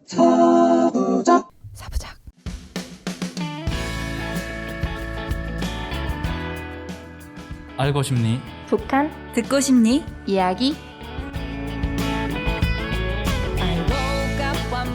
사부작. 알고 싶니? 북한 듣고 싶니? 이야기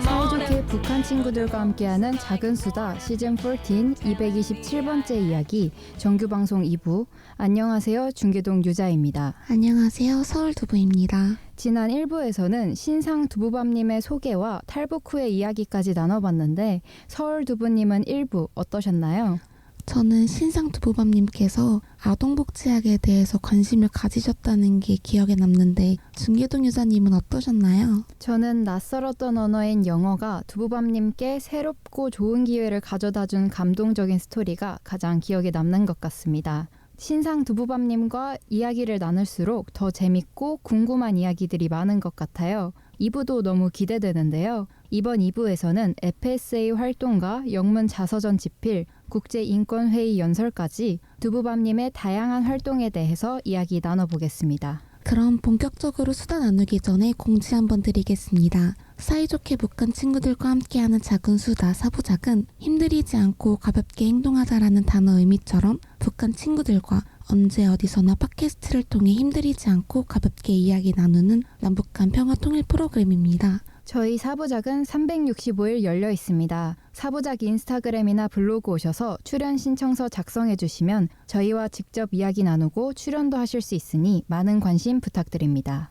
사이좋게 북한 친구들과 함께하는 작은 수다 시즌 14 227번째 이야기 정규방송 2부. 안녕하세요, 중계동 유자입니다. 안녕하세요, 서울두부입니다. 지난 1부에서는 신상 두부밤님의 소개와 탈북 후의 이야기까지 나눠봤는데 서울두부님은 1부 어떠셨나요? 저는 신상두부밤님께서 아동복지학에 대해서 관심을 가지셨다는 게 기억에 남는데 중계동 유자님은 어떠셨나요? 저는 낯설었던 언어인 영어가 두부밤님께 새롭고 좋은 기회를 가져다준 감동적인 스토리가 가장 기억에 남는 것 같습니다. 신상 두부밤님과 이야기를 나눌수록 더 재밌고 궁금한 이야기들이 많은 것 같아요. 2부도 너무 기대되는데요. 이번 2부에서는 FSA 활동과 영문 자서전 집필, 국제인권회의 연설까지 두부밤님의 다양한 활동에 대해서 이야기 나눠보겠습니다. 그럼 본격적으로 수다 나누기 전에 공지 한번 드리겠습니다. 사이좋게 북한 친구들과 함께하는 작은 수다 사부작은 힘들이지 않고 가볍게 행동하자라는 단어 의미처럼 북한 친구들과 언제 어디서나 팟캐스트를 통해 힘들이지 않고 가볍게 이야기 나누는 남북한 평화 통일 프로그램입니다. 저희 사부작은 365일 열려 있습니다. 사부작 인스타그램이나 블로그 오셔서 출연 신청서 작성해 주시면 저희와 직접 이야기 나누고 출연도 하실 수 있으니 많은 관심 부탁드립니다.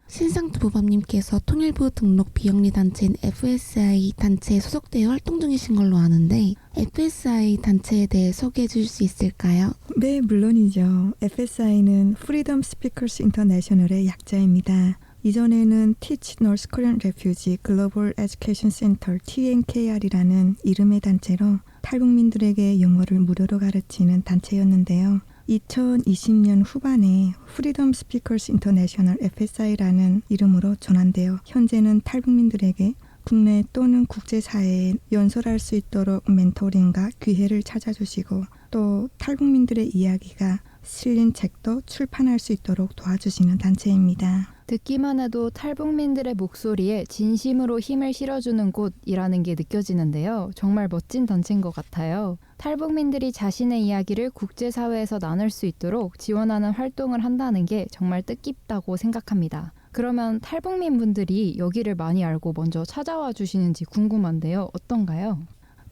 신상두부밤님께서 통일부 등록 비영리 단체인 FSI 단체에 소속되어 활동 중이신 걸로 아는데 FSI 단체에 대해 소개해 주실 수 있을까요? 네, 물론이죠. FSI는 Freedom Speakers International의 약자입니다. 이전에는 Teach North Korean Refugee Global Education Center TNKR이라는 이름의 단체로 탈북민들에게 영어를 무료로 가르치는 단체였는데요. 2020년 후반에 Freedom Speakers International FSI라는 이름으로 전환되어 현재는 탈북민들에게 국내 또는 국제사회에 연설할 수 있도록 멘토링과 기회를 찾아주시고 또 탈북민들의 이야기가 실린 책도 출판할 수 있도록 도와주시는 단체입니다. 듣기만 해도 탈북민들의 목소리에 진심으로 힘을 실어주는 곳이라는 게 느껴지는데요. 정말 멋진 단체인 것 같아요. 탈북민들이 자신의 이야기를 국제사회에서 나눌 수 있도록 지원하는 활동을 한다는 게 정말 뜻깊다고 생각합니다. 그러면 탈북민 분들이 여기를 많이 알고 먼저 찾아와 주시는지 궁금한데요. 어떤가요?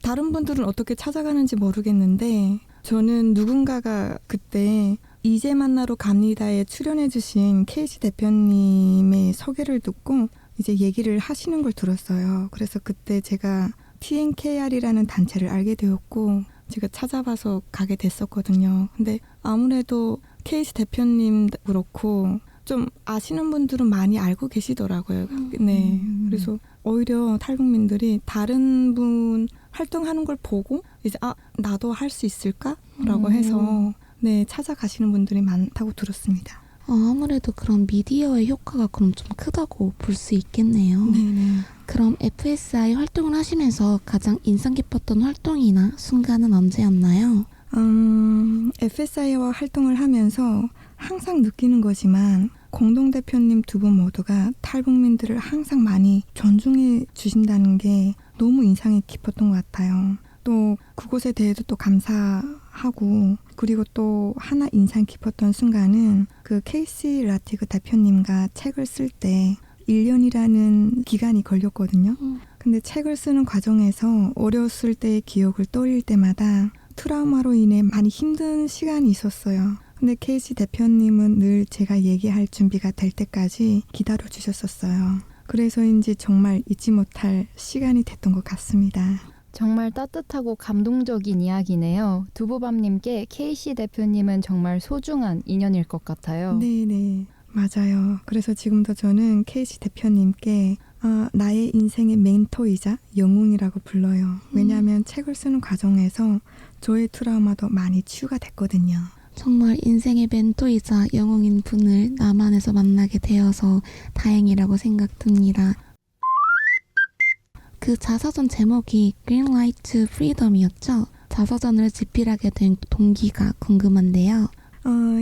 다른 분들은 어떻게 찾아가는지 모르겠는데 저는 누군가가 그때 이제 만나러 갑니다에 출연해주신 케이시 대표님의 소개를 듣고 이제 얘기를 하시는 걸 들었어요. 그래서 그때 제가 TNKR이라는 단체를 알게 되었고 제가 찾아봐서 가게 됐었거든요. 근데 아무래도 케이시 대표님 그렇고 좀 아시는 분들은 많이 알고 계시더라고요. 네, 그래서 오히려 탈북민들이 다른 분 활동하는 걸 보고 이제 나도 할 수 있을까라고 해서 네, 찾아가시는 분들이 많다고 들었습니다. 아무래도 그런 미디어의 효과가 그럼 좀 크다고 볼 수 있겠네요. 네네. 그럼 FSI 활동을 하시면서 가장 인상 깊었던 활동이나 순간은 언제였나요? FSI와 활동을 하면서 항상 느끼는 거지만 공동대표님 두 분 모두가 탈북민들을 항상 많이 존중해 주신다는 게 너무 인상이 깊었던 것 같아요. 또 그곳에 대해서 또 감사하고 그리고 또 하나 인상 깊었던 순간은 그 케이시 라티그 대표님과 책을 쓸 때 1년이라는 기간이 걸렸거든요. 근데 책을 쓰는 과정에서 어렸을 때의 기억을 떠올릴 때마다 트라우마로 인해 많이 힘든 시간이 있었어요. 근데 케이시 대표님은 늘 제가 얘기할 준비가 될 때까지 기다려 주셨었어요. 그래서인지 정말 잊지 못할 시간이 됐던 것 같습니다. 정말 따뜻하고 감동적인 이야기네요. 두부밤님께 케이시 대표님은 정말 소중한 인연일 것 같아요. 네네, 맞아요. 그래서 지금도 저는 케이시 대표님께 나의 인생의 멘토이자 영웅이라고 불러요. 왜냐하면 책을 쓰는 과정에서 저의 트라우마도 많이 치유가 됐거든요. 정말 인생의 멘토이자 영웅인 분을 남한에서 만나게 되어서 다행이라고 생각됩니다. 그 자서전 제목이 Greenlight to Freedom이었죠? 자서전을 집필하게 된 동기가 궁금한데요.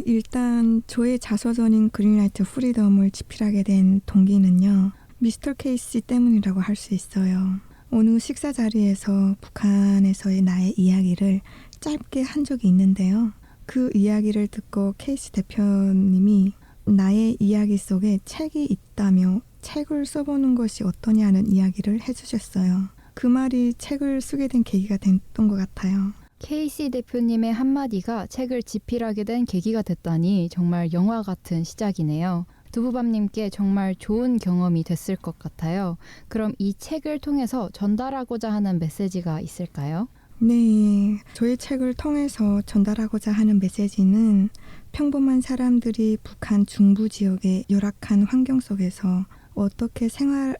일단 저의 자서전인 그린라이트 프리덤을 집필하게 된 동기는요. 미스터 케이시 때문이라고 할 수 있어요. 어느 식사 자리에서 북한에서의 나의 이야기를 짧게 한 적이 있는데요. 그 이야기를 듣고 케이시 대표님이 나의 이야기 속에 책이 있다며 책을 써보는 것이 어떠냐는 이야기를 해주셨어요. 그 말이 책을 쓰게 된 계기가 됐던 것 같아요. 케이시 대표님의 한마디가 책을 집필하게 된 계기가 됐다니 정말 영화 같은 시작이네요. 두부밤님께 정말 좋은 경험이 됐을 것 같아요. 그럼 이 책을 통해서 전달하고자 하는 메시지가 있을까요? 네, 저의 책을 통해서 전달하고자 하는 메시지는 평범한 사람들이 북한 중부 지역의 열악한 환경 속에서 어떻게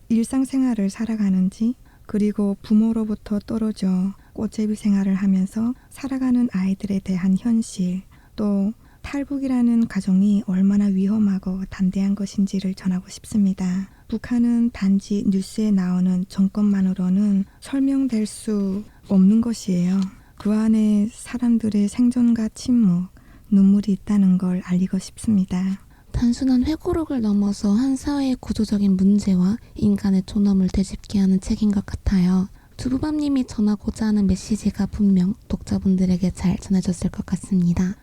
일상생활을 살아가는지, 그리고 부모로부터 떨어져 꽃제비 생활을 하면서 살아가는 아이들에 대한 현실, 또 탈북이라는 가정이 얼마나 위험하고 담대한 것인지를 전하고 싶습니다. 북한은 단지 뉴스에 나오는 정권만으로는 설명될 수 없는 것이에요. 그 안에 사람들의 생존과 침묵, 눈물이 있다는 걸 알리고 싶습니다. 단순한 회고록을 넘어서 한 사회의 구조적인 문제와 인간의 존엄을 되짚게 하는 책인 것 같아요. 두부밤님이 전하고자 하는 메시지가 분명 독자분들에게 잘 전해졌을 것 같습니다.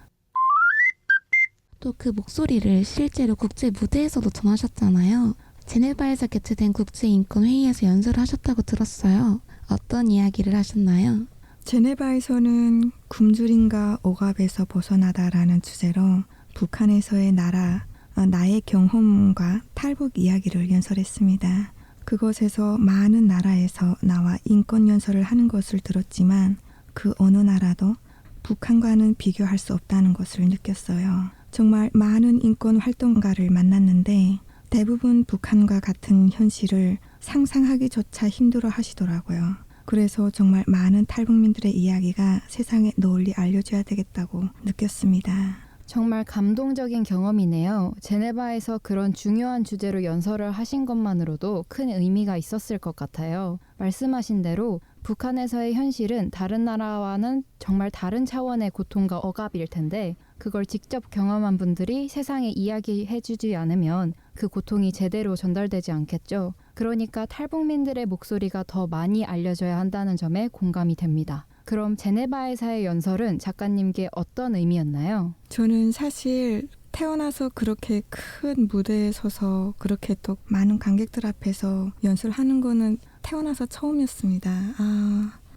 또 그 목소리를 실제로 국제 무대에서도 전하셨잖아요. 제네바에서 개최된 국제인권회의에서 연설을 하셨다고 들었어요. 어떤 이야기를 하셨나요? 제네바에서는 굶주림과 억압에서 벗어나다라는 주제로 북한에서의 나의 경험과 탈북 이야기를 연설했습니다. 그곳에서 많은 나라에서 나와 인권 연설을 하는 것을 들었지만 그 어느 나라도 북한과는 비교할 수 없다는 것을 느꼈어요. 정말 많은 인권 활동가를 만났는데 대부분 북한과 같은 현실을 상상하기조차 힘들어 하시더라고요. 그래서 정말 많은 탈북민들의 이야기가 세상에 널리 알려져야 되겠다고 느꼈습니다. 정말 감동적인 경험이네요. 제네바에서 그런 중요한 주제로 연설을 하신 것만으로도 큰 의미가 있었을 것 같아요. 말씀하신 대로 북한에서의 현실은 다른 나라와는 정말 다른 차원의 고통과 억압일 텐데 그걸 직접 경험한 분들이 세상에 이야기해주지 않으면 그 고통이 제대로 전달되지 않겠죠. 그러니까 탈북민들의 목소리가 더 많이 알려져야 한다는 점에 공감이 됩니다. 그럼 제네바에서의 연설은 작가님께 어떤 의미였나요? 저는 사실 태어나서 그렇게 큰 무대에 서서 그렇게 또 많은 관객들 앞에서 연설하는 거는 태어나서 처음이었습니다.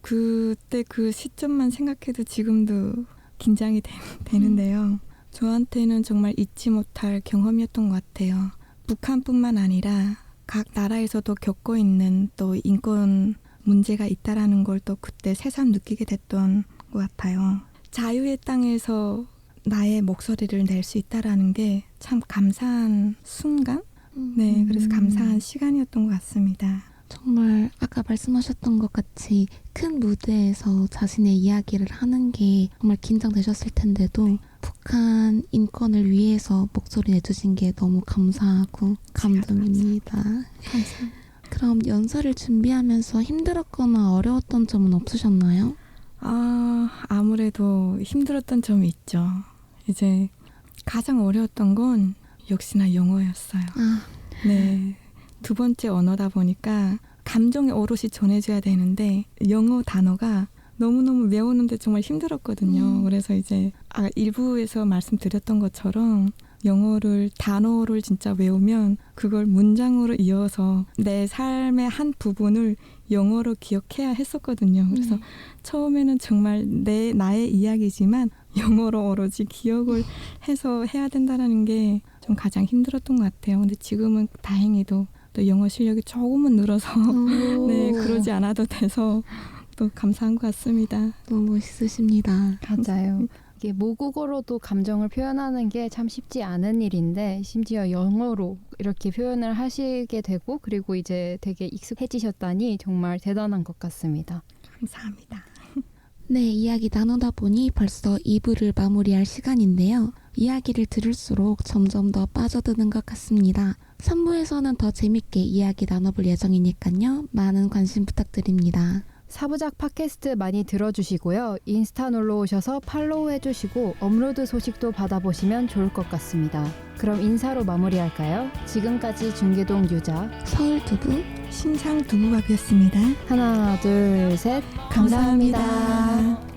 그때 그 시점만 생각해도 지금도 긴장이 되는데요. 저한테는 정말 잊지 못할 경험이었던 것 같아요. 북한뿐만 아니라 각 나라에서도 겪고 있는 또 인권 문제가 있다라는 걸 또 그때 새삼 느끼게 됐던 것 같아요. 자유의 땅에서 나의 목소리를 낼 수 있다라는 게 참 감사한 순간? 네, 그래서 감사한 시간이었던 것 같습니다. 정말 아까 말씀하셨던 것 같이 큰 무대에서 자신의 이야기를 하는 게 정말 긴장되셨을 텐데도 북한 인권을 위해서 목소리 내주신 게 너무 감사하고 감동입니다. 감사합니다. 그럼 연설을 준비하면서 힘들었거나 어려웠던 점은 없으셨나요? 아무래도 힘들었던 점이 있죠. 이제 가장 어려웠던 건 역시나 영어였어요. 네, 두 번째 언어다 보니까 감정이 오롯이 전해져야 되는데 영어 단어가 너무너무 외우는데 정말 힘들었거든요. 그래서 이제 일부에서 말씀드렸던 것처럼 영어를 단어를 진짜 외우면 그걸 문장으로 이어서 내 삶의 한 부분을 영어로 기억해야 했었거든요. 그래서 처음에는 정말 나의 이야기지만 영어로 오로지 기억을 해서 해야 된다는 게 좀 가장 힘들었던 것 같아요. 근데 지금은 다행히도 또 영어 실력이 조금은 늘어서 네, 그러지 않아도 돼서 또 감사한 것 같습니다. 너무 멋있으십니다. 맞아요. 이게 모국어로도 감정을 표현하는 게 참 쉽지 않은 일인데 심지어 영어로 이렇게 표현을 하시게 되고 그리고 이제 되게 익숙해지셨다니 정말 대단한 것 같습니다. 감사합니다. 네, 이야기 나누다 보니 벌써 2부를 마무리할 시간인데요. 이야기를 들을수록 점점 더 빠져드는 것 같습니다. 3부에서는 더 재밌게 이야기 나눠볼 예정이니까요. 많은 관심 부탁드립니다. 사부작 팟캐스트 많이 들어주시고요. 인스타 놀러 오셔서 팔로우 해주시고 업로드 소식도 받아보시면 좋을 것 같습니다. 그럼 인사로 마무리할까요? 지금까지 중계동 유자, 서울 두부 신상 두부밥이었습니다. 하나, 둘, 셋. 감사합니다.